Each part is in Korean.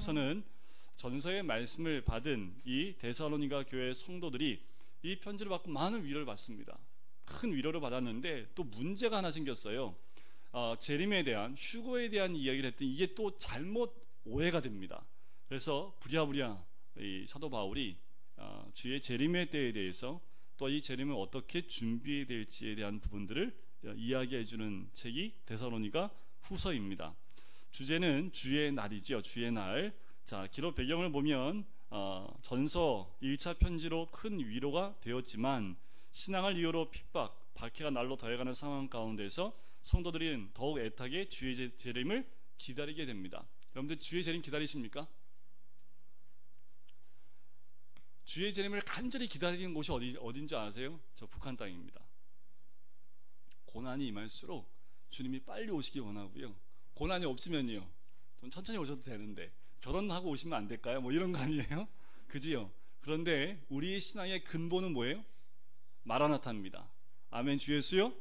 우선은 전서의 말씀을 받은 이 데살로니가 교회 성도들이 이 편지를 받고 많은 위로를 받습니다. 큰 위로를 받았는데 또 문제가 하나 생겼어요. 재림에 대한, 휴거에 대한 이야기를 했더니 이게 또 잘못 오해가 됩니다. 그래서 부랴부랴 이 사도 바울이 주의 재림의 때에 대해서 또 이 재림을 어떻게 준비해야 될지에 대한 부분들을 이야기해 주는 책이 데살로니가 후서입니다. 주제는 주의 날이죠. 주의 날. 자, 기록 배경을 보면 전서 1차 편지로 큰 위로가 되었지만 신앙을 이유로 핍박, 박해가 날로 더해가는 상황 가운데서 성도들은 더욱 애타게 주의 재림을 기다리게 됩니다. 여러분들 주의 재림 기다리십니까? 주의 재림을 간절히 기다리는 곳이 어딘지 아세요? 저 북한 땅입니다. 고난이 임할수록 주님이 빨리 오시기 원하고요. 고난이 없으면요, 좀 천천히 오셔도 되는데 결혼하고 오시면 안 될까요? 뭐 이런 거 아니에요? 그지요? 그런데 우리의 신앙의 근본은 뭐예요? 마라나타입니다. 아멘. 주 예수요,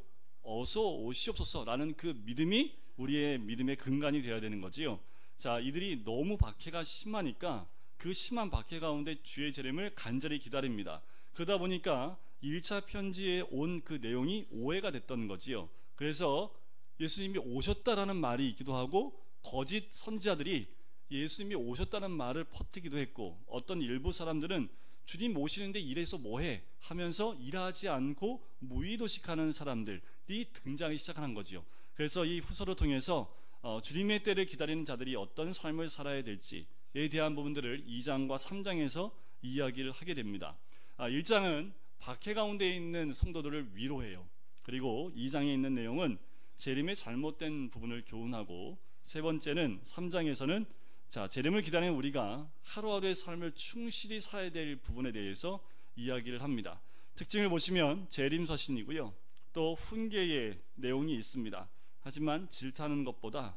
어서 오시옵소서 라는 그 믿음이 우리의 믿음의 근간이 되어야 되는 거지요. 자, 이들이 너무 박해가 심하니까 그 심한 박해 가운데 주의 재림을 간절히 기다립니다. 그러다 보니까 1차 편지에 온 그 내용이 오해가 됐던 거지요. 그래서 예수님이 오셨다라는 말이 있기도 하고 거짓 선지자들이 예수님이 오셨다는 말을 퍼뜨기도 했고, 어떤 일부 사람들은 주님 오시는데 이래서 뭐해 하면서 일하지 않고 무의도식하는 사람들이 등장하기 시작하는 거지요. 그래서 이 후서를 통해서 주님의 때를 기다리는 자들이 어떤 삶을 살아야 될지에 대한 부분들을 2장과 3장에서 이야기를 하게 됩니다. 1장은 박해 가운데 있는 성도들을 위로해요. 그리고 2장에 있는 내용은 재림의 잘못된 부분을 교훈하고, 세 번째는 3장에서는 재림을 기다리는 우리가 하루하루의 삶을 충실히 살아야 될 부분에 대해서 이야기를 합니다. 특징을 보시면 재림 서신이고요, 또 훈계의 내용이 있습니다. 하지만 질타하는 것보다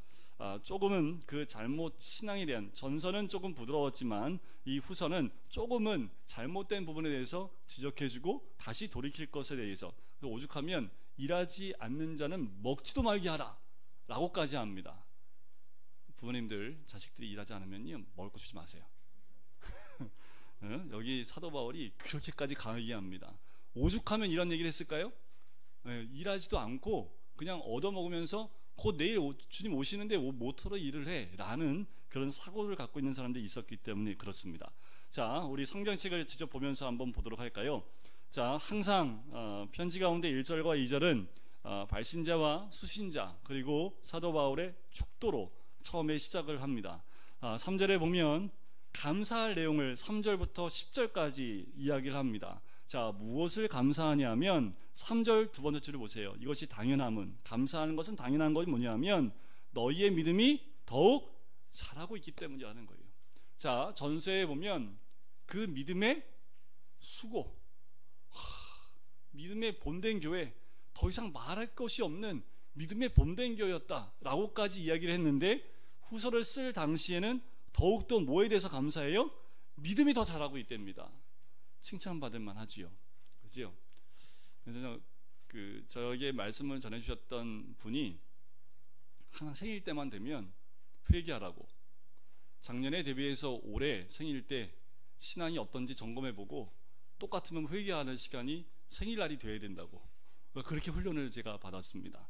조금은 그 잘못 신앙에 대한, 전서는 조금 부드러웠지만 이 후서는 조금은 잘못된 부분에 대해서 지적해주고 다시 돌이킬 것에 대해서, 오죽하면 일하지 않는 자는 먹지도 말게 하라 라고까지 합니다. 부모님들 자식들이 일하지 않으면요, 먹을 거 주지 마세요. 여기 사도 바울이 그렇게까지 강하게 합니다. 오죽하면 이런 얘기를 했을까요? 일하지도 않고 그냥 얻어먹으면서 곧 내일 주님 오시는데 모터로 일을 해 라는 그런 사고를 갖고 있는 사람들이 있었기 때문에 그렇습니다. 자, 우리 성경책을 직접 보면서 한번 보도록 할까요? 자, 항상 편지 가운데 1절과 2절은 발신자와 수신자 그리고 사도 바울의 축도로 처음에 시작을 합니다. 3절에 보면 감사할 내용을 3절부터 10절까지 이야기를 합니다. 자, 무엇을 감사하냐면 3절 두 번째 줄을 보세요. 이것이 당연함은, 감사하는 것은 당연한 것이 뭐냐면 너희의 믿음이 더욱 자라고 있기 때문이라는 거예요. 자, 전서에 보면 그 믿음의 수고, 믿음의 본된 교회, 더 이상 말할 것이 없는 믿음의 본된 교회였다라고까지 이야기를 했는데, 후서를 쓸 당시에는 더욱더 뭐에 대해서 감사해요? 믿음이 더 자라고 있답니다. 칭찬받을 만하지요. 그죠? 그래서 저에게 말씀을 전해주셨던 분이 항상 생일 때만 되면 회개하라고, 작년에 대비해서 올해 생일 때 신앙이 어떤지 점검해보고 똑같으면 회개하는 시간이 생일날이 돼야 된다고, 그렇게 훈련을 제가 받았습니다.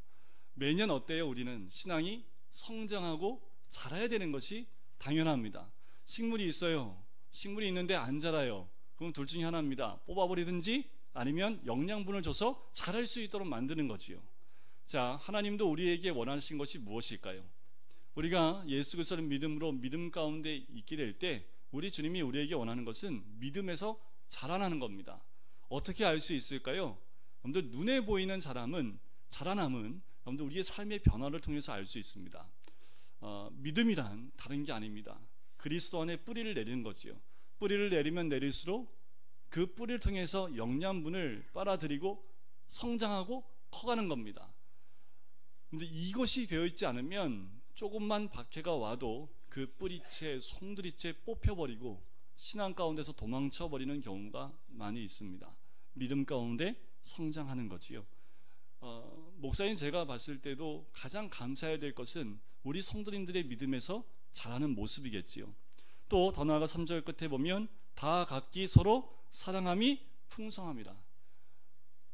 매년 어때요? 우리는 신앙이 성장하고 자라야 되는 것이 당연합니다. 식물이 있어요. 식물이 있는데 안 자라요. 그럼 둘 중에 하나입니다. 뽑아버리든지 아니면 영양분을 줘서 자랄 수 있도록 만드는 거지요. 자, 하나님도 우리에게 원하신 것이 무엇일까요? 우리가 예수 그리스도를 믿음으로 믿음 가운데 있게 될 때 우리 주님이 우리에게 원하는 것은 믿음에서 자라나는 겁니다. 어떻게 알 수 있을까요? 여러분들, 눈에 보이는 자람은, 자라남은 여러분들 우리의 삶의 변화를 통해서 알 수 있습니다. 믿음이란 다른 게 아닙니다. 그리스도 안에 뿌리를 내리는 거지요. 뿌리를 내리면 내릴수록 그 뿌리를 통해서 영양분을 빨아들이고 성장하고 커가는 겁니다. 근데 이것이 되어 있지 않으면 조금만 박해가 와도 그 뿌리채, 송두리채 뽑혀버리고 신앙 가운데서 도망쳐버리는 경우가 많이 있습니다. 믿음 가운데 성장하는 거지요. 목사님 제가 봤을 때도 가장 감사해야 될 것은 우리 성도님들의 믿음에서 자라는 모습이겠지요. 또 더 나아가 3절 끝에 보면 다 각기 서로 사랑함이 풍성함이라.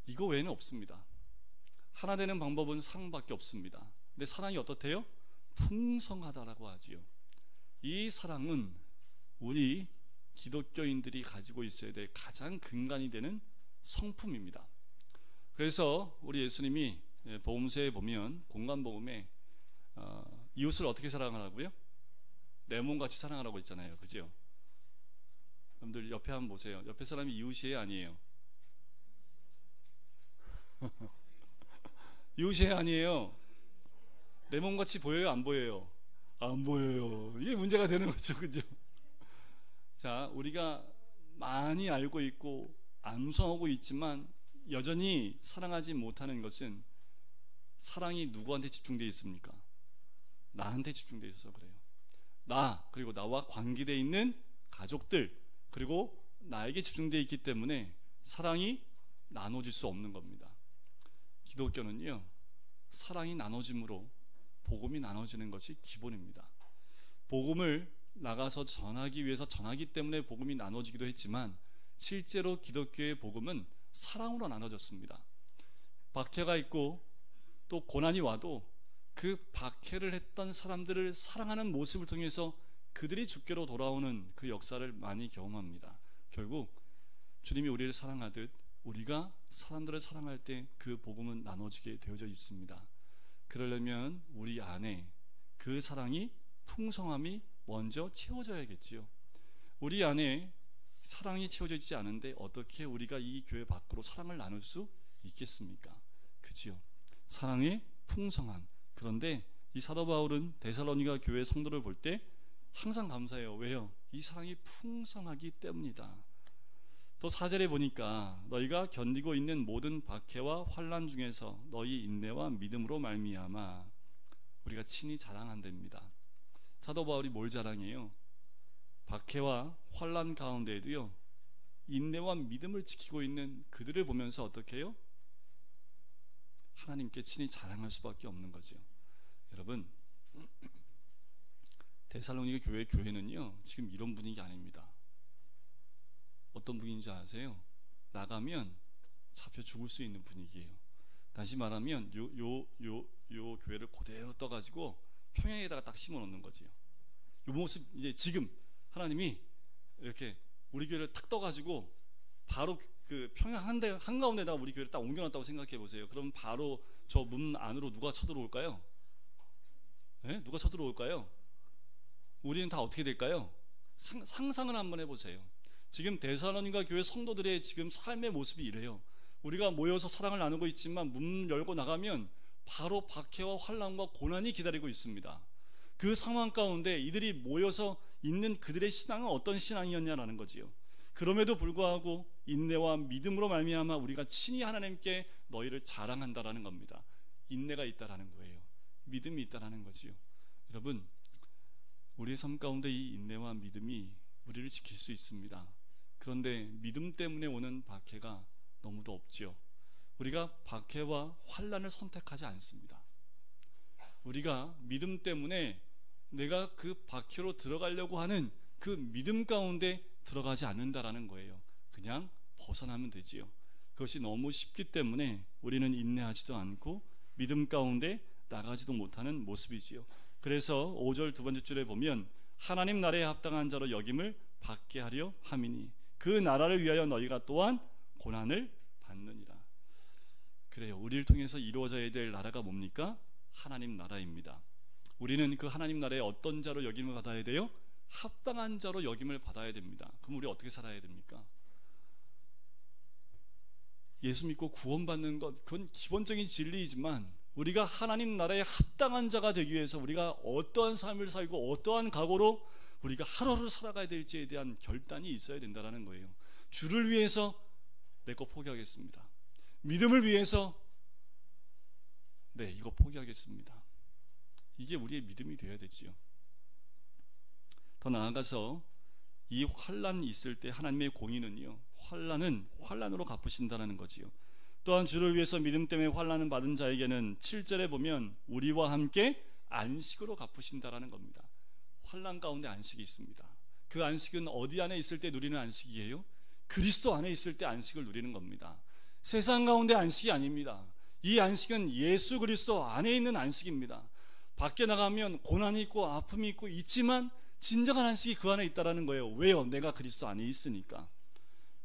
이거 외에는 없습니다. 하나 되는 방법은 사랑밖에 없습니다. 근데 사랑이 어떻대요? 풍성하다라고 하지요. 이 사랑은 우리 기독교인들이 가지고 있어야 될 가장 근간이 되는 성품입니다. 그래서 우리 예수님이 복음서에 보면 공간복음에 이웃을 어떻게 사랑하라고요? 내 몸같이 사랑하라고 했잖아요. 그죠? 여러분들 옆에 한번 보세요. 옆에 사람이 이웃이에요, 아니에요? 이웃이에요, 아니에요? 내 몸같이 보여요, 안 보여요? 안 보여요. 이게 문제가 되는 거죠. 그죠? 자, 우리가 많이 알고 있고 암송하고 있지만 여전히 사랑하지 못하는 것은 사랑이 누구한테 집중되어 있습니까? 나한테 집중되어 있어서 그래요. 나, 그리고 나와 관계되어 있는 가족들, 그리고 나에게 집중되어 있기 때문에 사랑이 나눠질 수 없는 겁니다. 기독교는요, 사랑이 나눠짐으로 복음이 나눠지는 것이 기본입니다. 복음을 나가서 전하기 위해서 전하기 때문에 복음이 나눠지기도 했지만 실제로 기독교의 복음은 사랑으로 나눠졌습니다. 박해가 있고 또 고난이 와도 그 박해를 했던 사람들을 사랑하는 모습을 통해서 그들이 주께로 돌아오는 그 역사를 많이 경험합니다. 결국 주님이 우리를 사랑하듯 우리가 사람들을 사랑할 때 그 복음은 나눠지게 되어져 있습니다. 그러려면 우리 안에 그 사랑이 풍성함이 먼저 채워져야겠지요. 우리 안에 사랑이 채워져 있지 않은데 어떻게 우리가 이 교회 밖으로 사랑을 나눌 수 있겠습니까? 그지요? 사랑의 풍성함. 그런데 이 사도 바울은 데살로니가 교회 성도를 볼 때 항상 감사해요. 왜요? 이 사랑이 풍성하기 때문이다. 또 4절에 보니까 너희가 견디고 있는 모든 박해와 환난 중에서 너희 인내와 믿음으로 말미암아 우리가 친히 자랑한답니다. 사도 바울이 뭘 자랑해요? 박해와 환난 가운데에도요, 인내와 믿음을 지키고 있는 그들을 보면서 어떻게 해요? 하나님께 친히 자랑할 수밖에 없는 거죠. 여러분, 데살로니가 교회는요 지금 이런 분위기 아닙니다. 어떤 분위기인지 아세요? 나가면 잡혀 죽을 수 있는 분위기예요. 다시 말하면 요 교회를 그대로 떠가지고 평양에다가 딱 심어 놓는 거지요. 요 모습 이제 지금 하나님이 이렇게 우리 교회를 탁 떠가지고 바로 그 평양 한가운데다가 우리 교회를 딱 옮겨놨다고 생각해 보세요. 그럼 바로 저 문 안으로 누가 쳐들어올까요? 네? 누가 쳐들어올까요? 우리는 다 어떻게 될까요? 상상을 한번 해보세요. 지금 데살로니가 교회 성도들의 지금 삶의 모습이 이래요. 우리가 모여서 사랑을 나누고 있지만 문 열고 나가면 바로 박해와 환난과 고난이 기다리고 있습니다. 그 상황 가운데 이들이 모여서 있는 그들의 신앙은 어떤 신앙이었냐라는 거지요. 그럼에도 불구하고 인내와 믿음으로 말미암아 우리가 친히 하나님께 너희를 자랑한다라는 겁니다. 인내가 있다라는 거예요. 믿음이 있다라는 거지요. 여러분, 우리의 삶 가운데 이 인내와 믿음이 우리를 지킬 수 있습니다. 그런데 믿음 때문에 오는 박해가 너무도 없지요. 우리가 박해와 환난을 선택하지 않습니다. 우리가 믿음 때문에 내가 그 박해로 들어가려고 하는 그 믿음 가운데 들어가지 않는다라는 거예요. 그냥 벗어나면 되지요. 그것이 너무 쉽기 때문에 우리는 인내하지도 않고 믿음 가운데 나가지도 못하는 모습이지요. 그래서 5절 두 번째 줄에 보면 하나님 나라에 합당한 자로 여김을 받게 하려 함이니 그 나라를 위하여 너희가 또한 고난을 받느니라. 그래요. 우리를 통해서 이루어져야 될 나라가 뭡니까? 하나님 나라입니다. 우리는 그 하나님 나라에 어떤 자로 여김을 받아야 돼요? 합당한 자로 여김을 받아야 됩니다. 그럼 우리 어떻게 살아야 됩니까? 예수 믿고 구원받는 것, 그건 기본적인 진리이지만 우리가 하나님 나라에 합당한 자가 되기 위해서 우리가 어떠한 삶을 살고 어떠한 각오로 우리가 하루하루 살아가야 될지에 대한 결단이 있어야 된다는 거예요. 주를 위해서 내 거 포기하겠습니다. 믿음을 위해서 이거 포기하겠습니다. 이게 우리의 믿음이 되어야 되지요. 더 나아가서 이 환난이 있을 때 하나님의 공의는요, 환난은 환난으로 갚으신다는 거지요. 또한 주를 위해서 믿음 때문에 환난을 받은 자에게는 7절에 보면 우리와 함께 안식으로 갚으신다라는 겁니다. 환난 가운데 안식이 있습니다. 그 안식은 어디 안에 있을 때 누리는 안식이에요? 그리스도 안에 있을 때 안식을 누리는 겁니다. 세상 가운데 안식이 아닙니다. 이 안식은 예수 그리스도 안에 있는 안식입니다. 밖에 나가면 고난이 있고 아픔이 있고 있지만 진정한 안식이 그 안에 있다라는 거예요. 왜요? 내가 그리스도 안에 있으니까.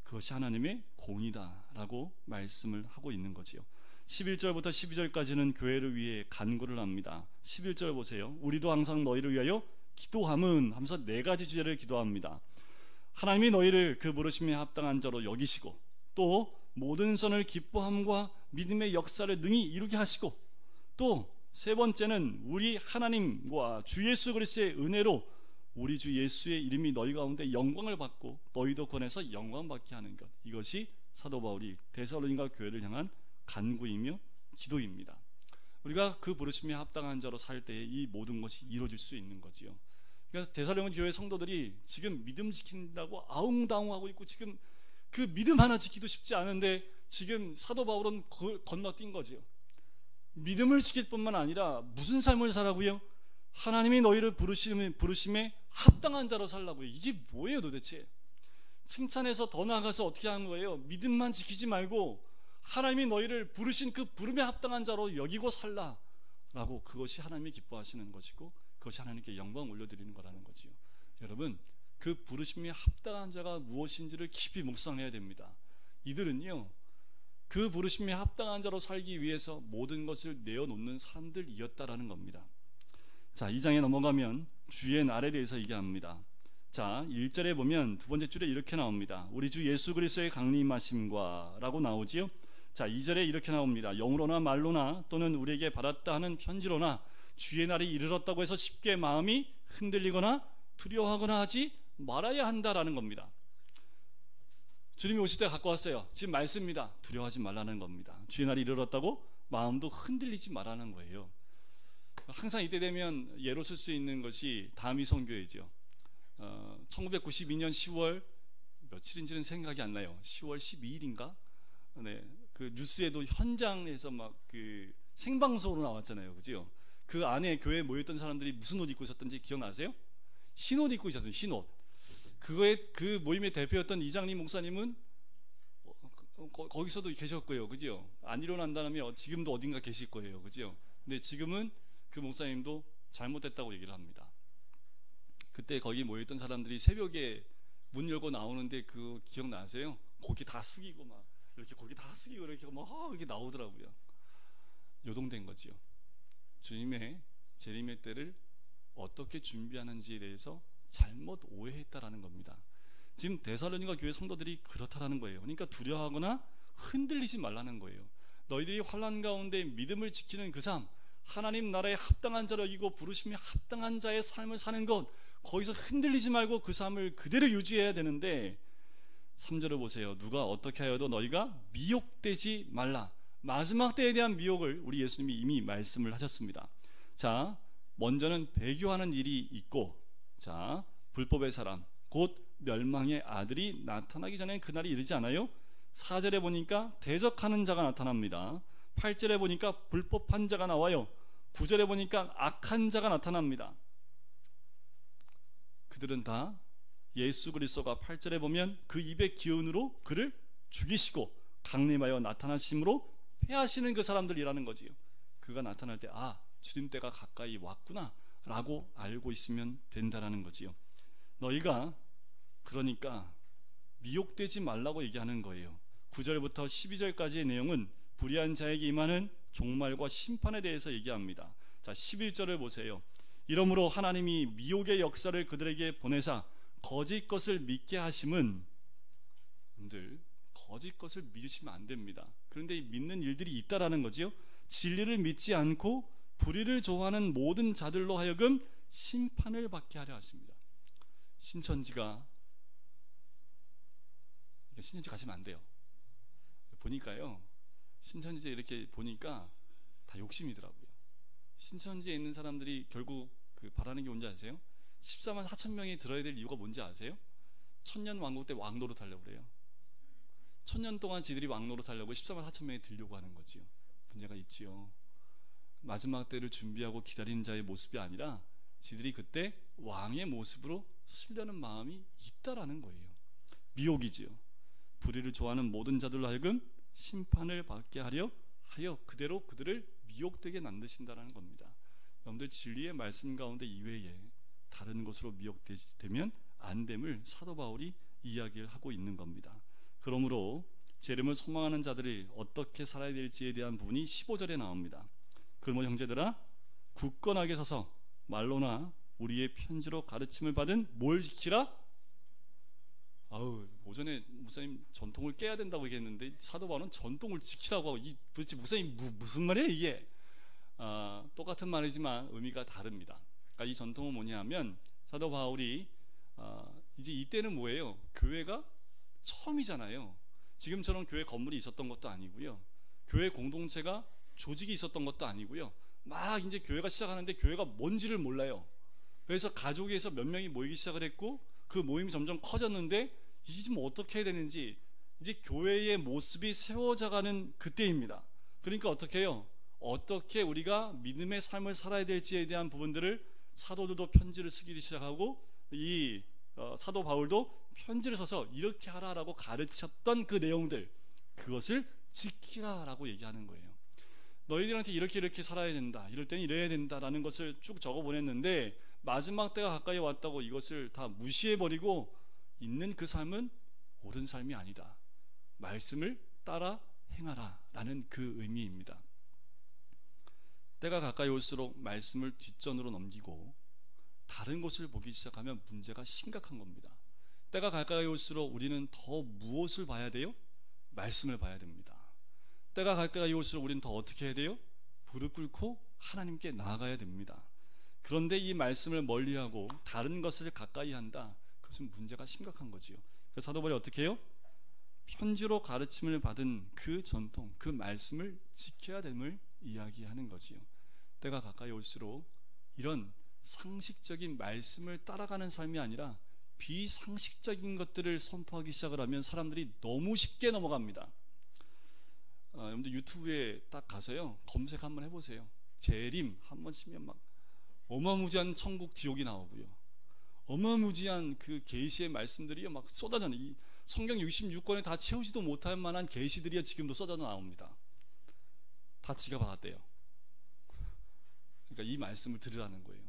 그것이 하나님의 공이다라고 말씀을 하고 있는 거지요. 11절부터 12절까지는 교회를 위해 간구를 합니다. 11절 보세요. 우리도 항상 너희를 위하여 기도함은 하면서 4가지 주제를 기도합니다. 하나님이 너희를 그 부르심에 합당한 자로 여기시고, 또 모든 선을 기뻐함과 믿음의 역사를 능히 이루게 하시고, 또 세 번째는 우리 하나님과 주 예수 그리스도의 은혜로 우리 주 예수의 이름이 너희 가운데 영광을 받고 너희도 권해서 영광 받게 하는 것. 이것이 사도 바울이 데살로니가 교회를 향한 간구이며 기도입니다. 우리가 그 부르심에 합당한 자로 살 때에 이 모든 것이 이루어질 수 있는 거지요. 그래서 데살로니가 교회 성도들이 지금 믿음 지킨다고 아웅다웅하고 있고, 지금 그 믿음 하나 지키도 쉽지 않은데 지금 사도 바울은 건너뛴 거지요. 믿음을 지킬 뿐만 아니라 무슨 삶을 살라고요? 하나님이 너희를 부르심에 합당한 자로 살라고요. 이게 뭐예요 도대체? 칭찬해서 더 나아가서 어떻게 하는 거예요? 믿음만 지키지 말고 하나님이 너희를 부르신 그 부름에 합당한 자로 여기고 살라라고, 그것이 하나님이 기뻐하시는 것이고 그것이 하나님께 영광 올려드리는 거라는 거지요. 여러분, 그 부르심에 합당한 자가 무엇인지를 깊이 묵상해야 됩니다. 이들은요, 그 부르심에 합당한 자로 살기 위해서 모든 것을 내어놓는 사람들이었다라는 겁니다. 자, 2장에 넘어가면 주의 날에 대해서 얘기합니다. 자, 1절에 보면 두 번째 줄에 이렇게 나옵니다. 우리 주 예수 그리스도의 강림하심과 라고 나오지요. 자, 2절에 이렇게 나옵니다. 영으로나 말로나 또는 우리에게 받았다 하는 편지로나 주의 날이 이르렀다고 해서 쉽게 마음이 흔들리거나 두려워하거나 하지 말아야 한다라는 겁니다. 주님이 오실 때 갖고 왔어요. 지금 말씀입니다. 두려워하지 말라는 겁니다. 주의 날이 이르렀다고 마음도 흔들리지 말라는 거예요. 항상 이때 되면 예로 쓸 수 있는 것이 다미 선교회죠. 1992년 10월 며칠인지는 생각이 안 나요. 10월 12일인가? 네, 그 뉴스에도 현장에서 막 그 생방송으로 나왔잖아요, 그죠? 그 안에 교회에 모였던 사람들이 무슨 옷 입고 있었던지 기억나세요? 흰 옷 입고 있었어요, 흰 옷. 그 모임의 대표였던 이장님 목사님은 거기서도 계셨고요, 그죠? 안 일어난다면 지금도 어딘가 계실 거예요, 그죠? 근데 지금은 그 목사님도 잘못됐다고 얘기를 합니다. 그때 거기 모였던 사람들이 새벽에 문 열고 나오는데 그 기억나세요? 고기 다 숙이고 막 이렇게 고기 다 숙이고 이렇게 막 이렇게 나오더라고요. 요동된 거지요. 주님의 재림의 때를 어떻게 준비하는지에 대해서 잘못 오해했다라는 겁니다. 지금 데살로니가 교회 성도들이 그렇다라는 거예요. 그러니까 두려워하거나 흔들리지 말라는 거예요. 너희들이 환난 가운데 믿음을 지키는 그 삶, 하나님 나라에 합당한 자로 여기고 부르심에 합당한 자의 삶을 사는 것, 거기서 흔들리지 말고 그 삶을 그대로 유지해야 되는데, 3절을 보세요. 누가 어떻게 하여도 너희가 미혹되지 말라. 마지막 때에 대한 미혹을 우리 예수님이 이미 말씀을 하셨습니다. 자, 먼저는 배교하는 일이 있고, 자, 불법의 사람 곧 멸망의 아들이 나타나기 전에 그날이 이르지 않아요? 4절에 보니까 대적하는 자가 나타납니다. 8절에 보니까 불법한 자가 나와요. 9절에 보니까 악한 자가 나타납니다. 그들은 다 예수 그리스도가 8절에 보면 그 입의 기운으로 그를 죽이시고 강림하여 나타나심으로 패하시는 그 사람들이라는 거지요. 그가 나타날 때 주님 때가 가까이 왔구나 라고 알고 있으면 된다라는 거지요. 너희가 그러니까 미혹되지 말라고 얘기하는 거예요. 9절부터 12절까지의 내용은 불의한 자에게 임하는 종말과 심판에 대해서 얘기합니다. 자, 11절을 보세요. 이러므로 하나님이 미혹의 역사를 그들에게 보내사 거짓 것을 믿게 하심은, 여러분들 거짓 것을 믿으시면 안 됩니다. 그런데 믿는 일들이 있다라는 거지요. 진리를 믿지 않고 불의를 좋아하는 모든 자들로 하여금 심판을 받게 하려 하십니다. 신천지 가시면 안 돼요. 보니까요, 신천지에 이렇게 보니까 다 욕심이더라고요. 신천지에 있는 사람들이 결국 그 바라는 게 뭔지 아세요? 14만 4천 명이 들어야 될 이유가 뭔지 아세요? 천년 왕국 때 왕노릇 하려고 그래요. 천년 동안 지들이 왕노릇 하려고 14만 4천 명이 들려고 하는 거지요. 문제가 있지요. 마지막 때를 준비하고 기다리는 자의 모습이 아니라 지들이 그때 왕의 모습으로 쓰려는 마음이 있다라는 거예요. 미혹이지요. 불의를 좋아하는 모든 자들로 하여금 심판을 받게 하려 하여 그대로 그들을 미혹되게 만드신다라는 겁니다. 여러분들, 진리의 말씀 가운데 이외에 다른 것으로 미혹되면 안 됨을 사도 바울이 이야기를 하고 있는 겁니다. 그러므로 제 이름을 소망하는 자들이 어떻게 살아야 될지에 대한 부분이 15절에 나옵니다. 그러므로 형제들아, 굳건하게 서서 말로나 우리의 편지로 가르침을 받은 뭘 지키라? 오전에 목사님 전통을 깨야 된다고 얘기했는데 사도 바울은 전통을 지키라고 하고, 도대체 목사님 무슨 말이에요 이게? 똑같은 말이지만 의미가 다릅니다. 그러니까 이 전통은 뭐냐면, 사도 바울이 이제 이때는 뭐예요? 교회가 처음이잖아요. 지금처럼 교회 건물이 있었던 것도 아니고요, 교회 공동체가 조직이 있었던 것도 아니고요, 막 이제 교회가 시작하는데 교회가 뭔지를 몰라요. 그래서 가족에서 몇 명이 모이기 시작을 했고, 그 모임이 점점 커졌는데 이게 지금 어떻게 해야 되는지, 이제 교회의 모습이 세워져가는 그때입니다. 그러니까 어떻게 해요? 어떻게 우리가 믿음의 삶을 살아야 될지에 대한 부분들을 사도들도 편지를 쓰기 시작하고, 이 사도 바울도 편지를 써서 이렇게 하라라고 가르쳤던 그 내용들, 그것을 지키라라고 얘기하는 거예요. 너희들한테 이렇게 살아야 된다, 이럴 때는 이래야 된다라는 것을 쭉 적어 보냈는데, 마지막 때가 가까이 왔다고 이것을 다 무시해버리고 있는 그 삶은 옳은 삶이 아니다. 말씀을 따라 행하라 라는 그 의미입니다. 때가 가까이 올수록 말씀을 뒷전으로 넘기고 다른 것을 보기 시작하면 문제가 심각한 겁니다. 때가 가까이 올수록 우리는 더 무엇을 봐야 돼요? 말씀을 봐야 됩니다. 때가 가까이 올수록 우리는 더 어떻게 해야 돼요? 무릎 꿇고 하나님께 나아가야 됩니다. 그런데 이 말씀을 멀리하고 다른 것을 가까이 한다, 그것은 문제가 심각한 거지요. 그래서 사도 바울이 어떻게 해요? 편지로 가르침을 받은 그 전통, 그 말씀을 지켜야 됨을 이야기하는 거지요. 때가 가까이 올수록 이런 상식적인 말씀을 따라가는 삶이 아니라 비상식적인 것들을 선포하기 시작을 하면 사람들이 너무 쉽게 넘어갑니다. 여러분들 유튜브에 딱 가서요, 검색 한번 해보세요. 재림 한번 치면 막 어마무지한 천국 지옥이 나오고요, 어마무지한 그 계시의 말씀들이 막 쏟아져, 이 성경 66권에 다 채우지도 못할 만한 계시들이 지금도 쏟아져 나옵니다. 다 지가 받았대요. 그러니까 이 말씀을 들으라는 거예요.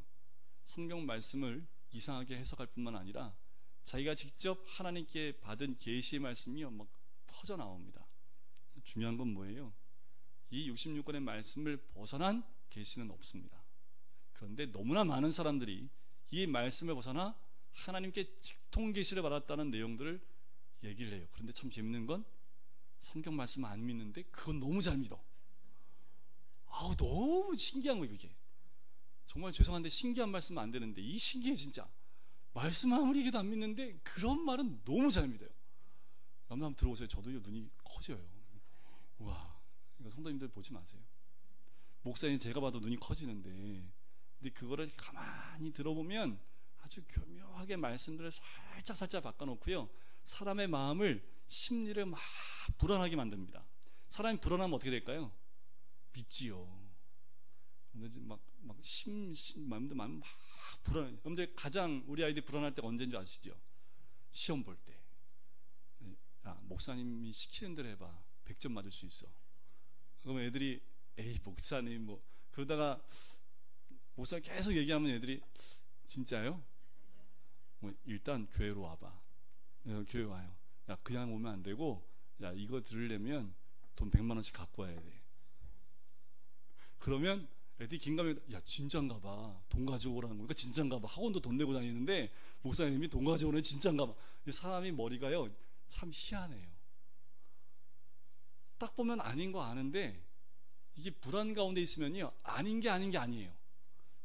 성경 말씀을 이상하게 해석할 뿐만 아니라 자기가 직접 하나님께 받은 계시의 말씀이 막 터져 나옵니다. 중요한 건 뭐예요? 이 66권의 말씀을 벗어난 계시는 없습니다. 그런데 너무나 많은 사람들이 이 말씀을 벗어나 하나님께 직통 계시를 받았다는 내용들을 얘기를 해요. 그런데 참 재밌는 건 성경 말씀 안 믿는데 그건 너무 잘 믿어. 너무 신기한 거예요. 그게 정말 죄송한데 신기한 말씀 안 되는데, 이 신기해 진짜. 말씀 아무리 얘기도 안 믿는데 그런 말은 너무 잘 믿어요. 여러분 한번 들어보세요. 저도요, 눈이 커져요. 와, 그러니까 성도님들 보지 마세요. 목사님 제가 봐도 눈이 커지는데, 근데 그거를 가만히 들어보면 아주 교묘하게 말씀들을 살짝 바꿔놓고요, 사람의 마음을, 심리를 막 불안하게 만듭니다. 사람이 불안하면 어떻게 될까요? 믿지요. 마음도 막 불안해. 여러분들 가장 우리 아이들 불안할 때가 언제인 줄 아시죠? 시험 볼 때. 야, 목사님이 시키는 대로 해봐. 100점 맞을 수 있어. 그러면 애들이 에이 목사님 뭐 그러다가 목사님 계속 얘기하면 애들이 진짜요? 일단 교회로 와봐. 내가 교회 와요. 야, 그냥 오면 안 되고, 야, 이거 들으려면 돈 100만 원씩 갖고 와야 돼. 그러면 애들이 긴가면, 야, 진짠가 봐. 돈 가져오라는 거니까 진짠가 봐. 학원도 돈 내고 다니는데 목사님이 돈 가져오는 진짠가 봐. 사람이 머리가요, 참 희한해요. 딱 보면 아닌 거 아는데 이게 불안 가운데 있으면요, 아닌 게 아니에요.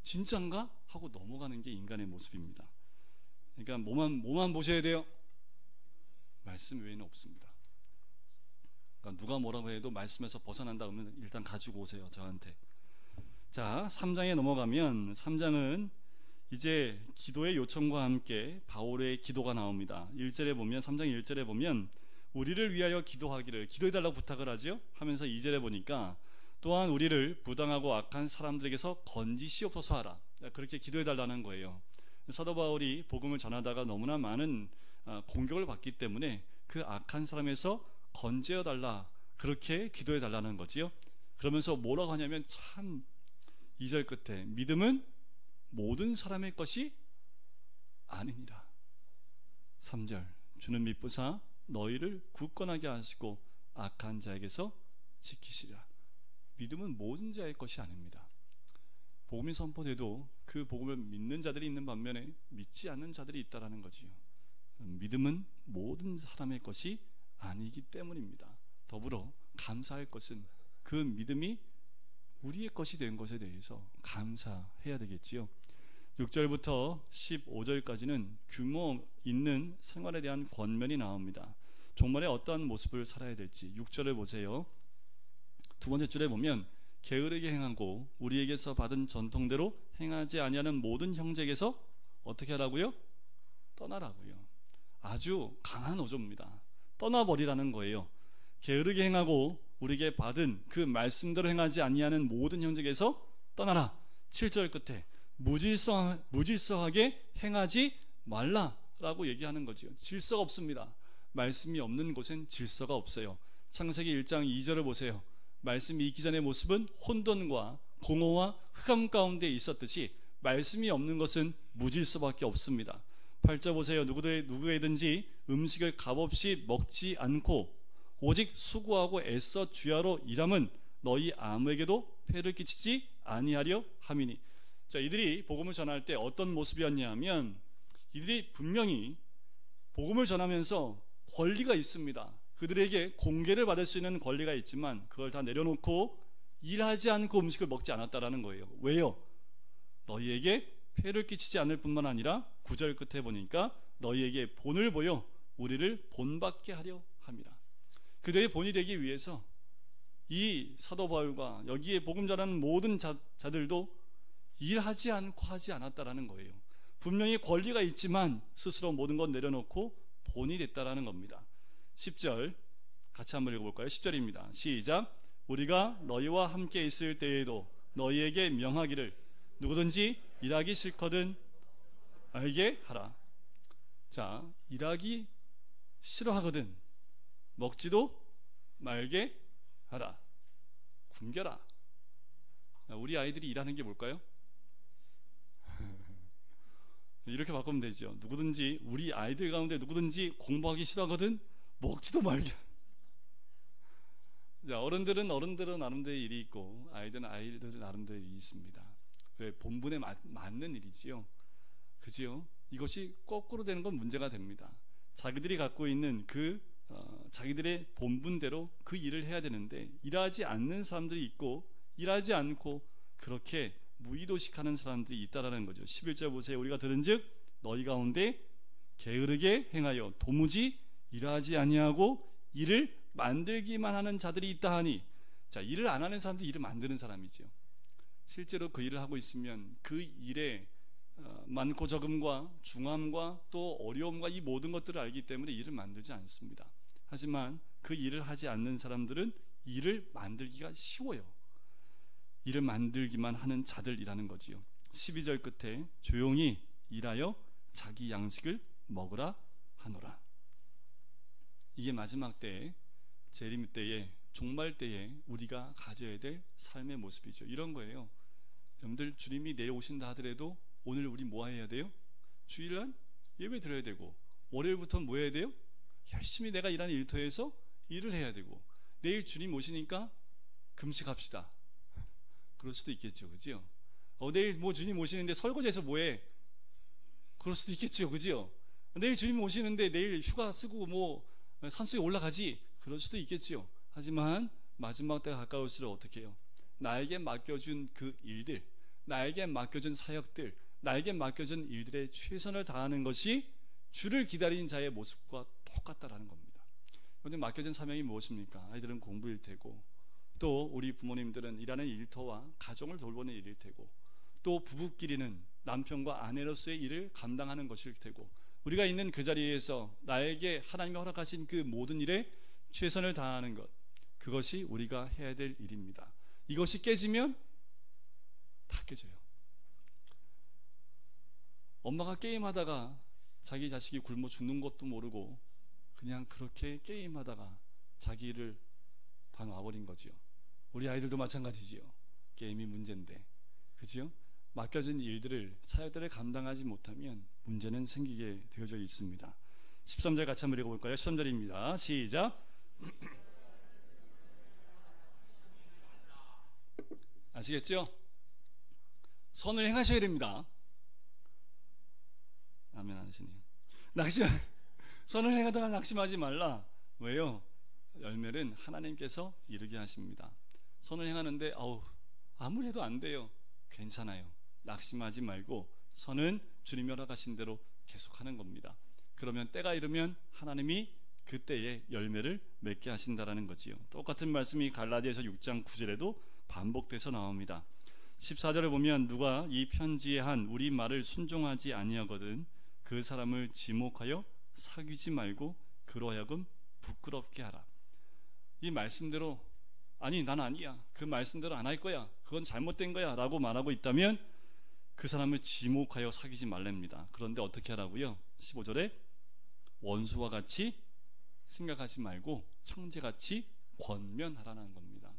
진짠가? 하고 넘어가는 게 인간의 모습입니다. 그러니까 뭐만 보셔야 돼요? 말씀 외에는 없습니다. 그러니까 누가 뭐라고 해도 말씀에서 벗어난다 그러면 일단 가지고 오세요, 저한테. 자, 3장에 넘어가면 3장은 이제 기도의 요청과 함께 바울의 기도가 나옵니다. 1절에 보면, 3장 1절에 보면 우리를 위하여 기도해달라고 부탁을 하죠. 하면서 2절에 보니까 또한 우리를 부당하고 악한 사람들에게서 건지시옵소서 하라, 그렇게 기도해달라는 거예요. 사도 바울이 복음을 전하다가 너무나 많은 공격을 받기 때문에 그 악한 사람에서 건져여 달라, 그렇게 기도해 달라는 거지요. 그러면서 뭐라고 하냐면 참 2절 끝에 믿음은 모든 사람의 것이 아니니라. 3절 주는 미쁘사 너희를 굳건하게 하시고 악한 자에게서 지키시리라. 믿음은 모든 자의 것이 아닙니다. 복음이 선포돼도 그 복음을 믿는 자들이 있는 반면에 믿지 않는 자들이 있다라는 거지요. 믿음은 모든 사람의 것이 아니기 때문입니다. 더불어 감사할 것은 그 믿음이 우리의 것이 된 것에 대해서 감사해야 되겠지요. 6절부터 15절까지는 규모 있는 생활에 대한 권면이 나옵니다. 종말에 어떠한 모습을 살아야 될지 6절을 보세요. 두 번째 줄에 보면 게으르게 행하고 우리에게서 받은 전통대로 행하지 아니하는 모든 형제에게서 어떻게 하라고요? 떠나라고요. 아주 강한 어조입니다. 떠나버리라는 거예요. 게으르게 행하고 우리에게 받은 그 말씀대로 행하지 아니하는 모든 형제에게서 떠나라. 7절 끝에 무질서하게 행하지 말라라고 얘기하는 거죠. 질서가 없습니다. 말씀이 없는 곳엔 질서가 없어요. 창세기 1장 2절을 보세요. 말씀이 있기 전의 모습은 혼돈과 공허와 흑암 가운데 있었듯이 말씀이 없는 것은 무질서밖에 없습니다. 8절 보세요. 누구에든지 음식을 값없이 먹지 않고 오직 수고하고 애써 주야로 일함은 너희 아무에게도 폐를 끼치지 아니하려 함이니. 자, 이들이 복음을 전할 때 어떤 모습이었냐면 이들이 분명히 복음을 전하면서 권리가 있습니다. 그들에게 공개를 받을 수 있는 권리가 있지만 그걸 다 내려놓고 일하지 않고 음식을 먹지 않았다라는 거예요. 왜요? 너희에게 폐를 끼치지 않을 뿐만 아니라 9절 끝에 보니까 너희에게 본을 보여 우리를 본받게 하려 함이라. 그들의 본이 되기 위해서 이 사도 바울과 여기에 복음 전하는 모든 자들도 일하지 않고 하지 않았다라는 거예요. 분명히 권리가 있지만 스스로 모든 것 내려놓고 본이 됐다라는 겁니다. 10절 같이 한번 읽어볼까요? 10절입니다. 시작. 우리가 너희와 함께 있을 때에도 너희에게 명하기를 누구든지 일하기 싫거든 알게 하라. 자, 일하기 싫어하거든 먹지도 말게 하라. 굶겨라. 우리 아이들이 일하는 게 뭘까요? 이렇게 바꾸면 되죠. 누구든지 우리 아이들 가운데 누구든지 공부하기 싫어하거든 먹지도 말게. 자, 어른들은 나름대로 일이 있고 아이들은 아이들 나름대로 일이 있습니다. 왜? 본분에 맞는 일이지요. 그지요? 이것이 거꾸로 되는 건 문제가 됩니다. 자기들이 갖고 있는 자기들의 본분대로 그 일을 해야 되는데 일하지 않는 사람들이 있고 일하지 않고 그렇게 무의도식하는 사람들이 있다라는 거죠. 11절 보세요. 우리가 들은즉 너희 가운데 게으르게 행하여 도무지 일하지 아니하고 일을 만들기만 하는 자들이 있다 하니. 자, 일을 안 하는 사람들이 일을 만드는 사람이죠. 실제로 그 일을 하고 있으면 그 일에 많고 적음과 중함과 또 어려움과 이 모든 것들을 알기 때문에 일을 만들지 않습니다. 하지만 그 일을 하지 않는 사람들은 일을 만들기가 쉬워요. 일을 만들기만 하는 자들이라는 거지요. 12절 끝에 조용히 일하여 자기 양식을 먹으라 하노라. 이게 마지막 때에, 재림 때에, 종말 때에 우리가 가져야 될 삶의 모습이죠. 이런 거예요. 여러분들, 주님이 내려오신다 하더라도 오늘 우리 뭐 해야 돼요? 주일날 예배 드려야 되고, 월요일부터는 뭐 해야 돼요? 열심히 내가 일하는 일터에서 일을 해야 되고, 내일 주님 오시니까 금식합시다. 그럴 수도 있겠죠. 그죠? 내일 뭐 주님 오시는데 설거지해서 뭐해? 그럴 수도 있겠죠. 그죠? 내일 주님 오시는데 내일 휴가 쓰고 뭐 산수에 올라가지? 그럴 수도 있겠죠. 하지만 마지막 때가 가까울수록 어떻게 해요? 나에게 맡겨준 그 일들, 나에게 맡겨준 사역들, 나에게 맡겨준 일들에 최선을 다하는 것이 주를 기다리는 자의 모습과 똑같다라는 겁니다. 오늘 맡겨진 사명이 무엇입니까? 아이들은 공부일 테고, 또 우리 부모님들은 일하는 일터와 가정을 돌보는 일일 테고, 또 부부끼리는 남편과 아내로서의 일을 감당하는 것일 테고, 우리가 있는 그 자리에서 나에게 하나님이 허락하신 그 모든 일에 최선을 다하는 것, 그것이 우리가 해야 될 일입니다. 이것이 깨지면 다 깨져요. 엄마가 게임하다가 자기 자식이 굶어 죽는 것도 모르고 그냥 그렇게 게임하다가 자기를 다 놔버린 거지요. 우리 아이들도 마찬가지지요. 게임이 문제인데, 그지요? 맡겨진 일들을, 사역들을 감당하지 못하면 문제는 생기게 되어져 있습니다. 13절 같이 한번 읽어볼까요? 13절입니다. 시작. 아시겠죠? 선을 행하셔야 됩니다. 아멘 안 하시네요. 선을 행하다가 낙심하지 말라. 왜요? 열매는 하나님께서 이루게 하십니다. 선을 행하는데 아무리 해도 안 돼요. 괜찮아요. 낙심하지 말고 선은 주님이 허락하신 대로 계속하는 겁니다. 그러면 때가 이르면 하나님이 그때에 열매를 맺게 하신다라는 거지요. 똑같은 말씀이 갈라디아서 6장 9절에도 반복돼서 나옵니다. 14절에 보면 누가 이 편지에 한 우리 말을 순종하지 아니하거든 그 사람을 지목하여 사귀지 말고 그로 하여금 부끄럽게 하라. 이 말씀대로 아니 난 아니야, 그 말씀대로 안 할 거야, 그건 잘못된 거야 라고 말하고 있다면 그 사람을 지목하여 사귀지 말랍니다. 그런데 어떻게 하라고요? 15절에 원수와 같이 생각하지 말고 형제같이 권면하라는 겁니다.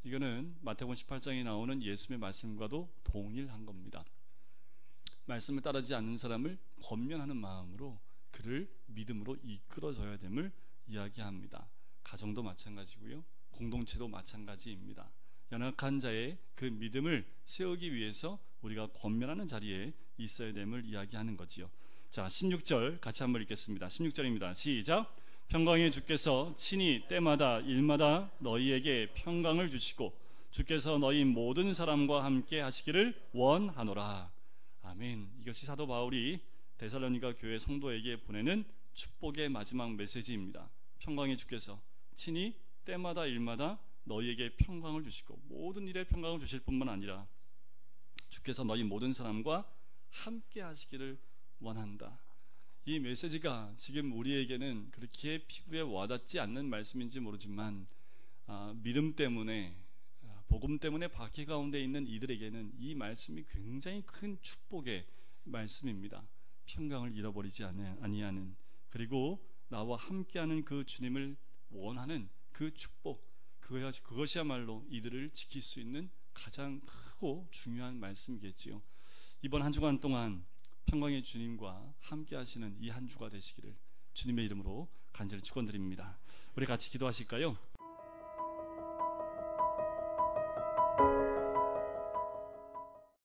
이거는 마태복음 18장에 나오는 예수님의 말씀과도 동일한 겁니다. 말씀을 따르지 않는 사람을 권면하는 마음으로 그를 믿음으로 이끌어줘야 됨을 이야기합니다. 가정도 마찬가지고요, 공동체도 마찬가지입니다. 연약한 자의 그 믿음을 세우기 위해서 우리가 권면하는 자리에 있어야 됨을 이야기하는 거지요. 자, 16절 같이 한번 읽겠습니다. 16절입니다. 시작. 평강의 주께서 친히 때마다 일마다 너희에게 평강을 주시고 주께서 너희 모든 사람과 함께 하시기를 원하노라. 아멘. 이것이 사도 바울이 데살로니가 교회 성도에게 보내는 축복의 마지막 메시지입니다. 평강의 주께서 친히 때마다 일마다 너희에게 평강을 주시고 모든 일에 평강을 주실 뿐만 아니라 주께서 너희 모든 사람과 함께 하시기를 원한다. 이 메시지가 지금 우리에게는 그렇게 피부에 와닿지 않는 말씀인지 모르지만 믿음 때문에, 복음 때문에 박해 가운데 있는 이들에게는 이 말씀이 굉장히 큰 축복의 말씀입니다. 평강을 잃어버리지 아니하는, 그리고 나와 함께하는 그 주님을 원하는 그 축복, 그것이야말로 이들을 지킬 수 있는 가장 크고 중요한 말씀이겠지요. 이번 한 주간 동안 평강의 주님과 함께 하시는 이 한 주가 되시기를 주님의 이름으로 간절히 축원드립니다. 우리 같이 기도하실까요?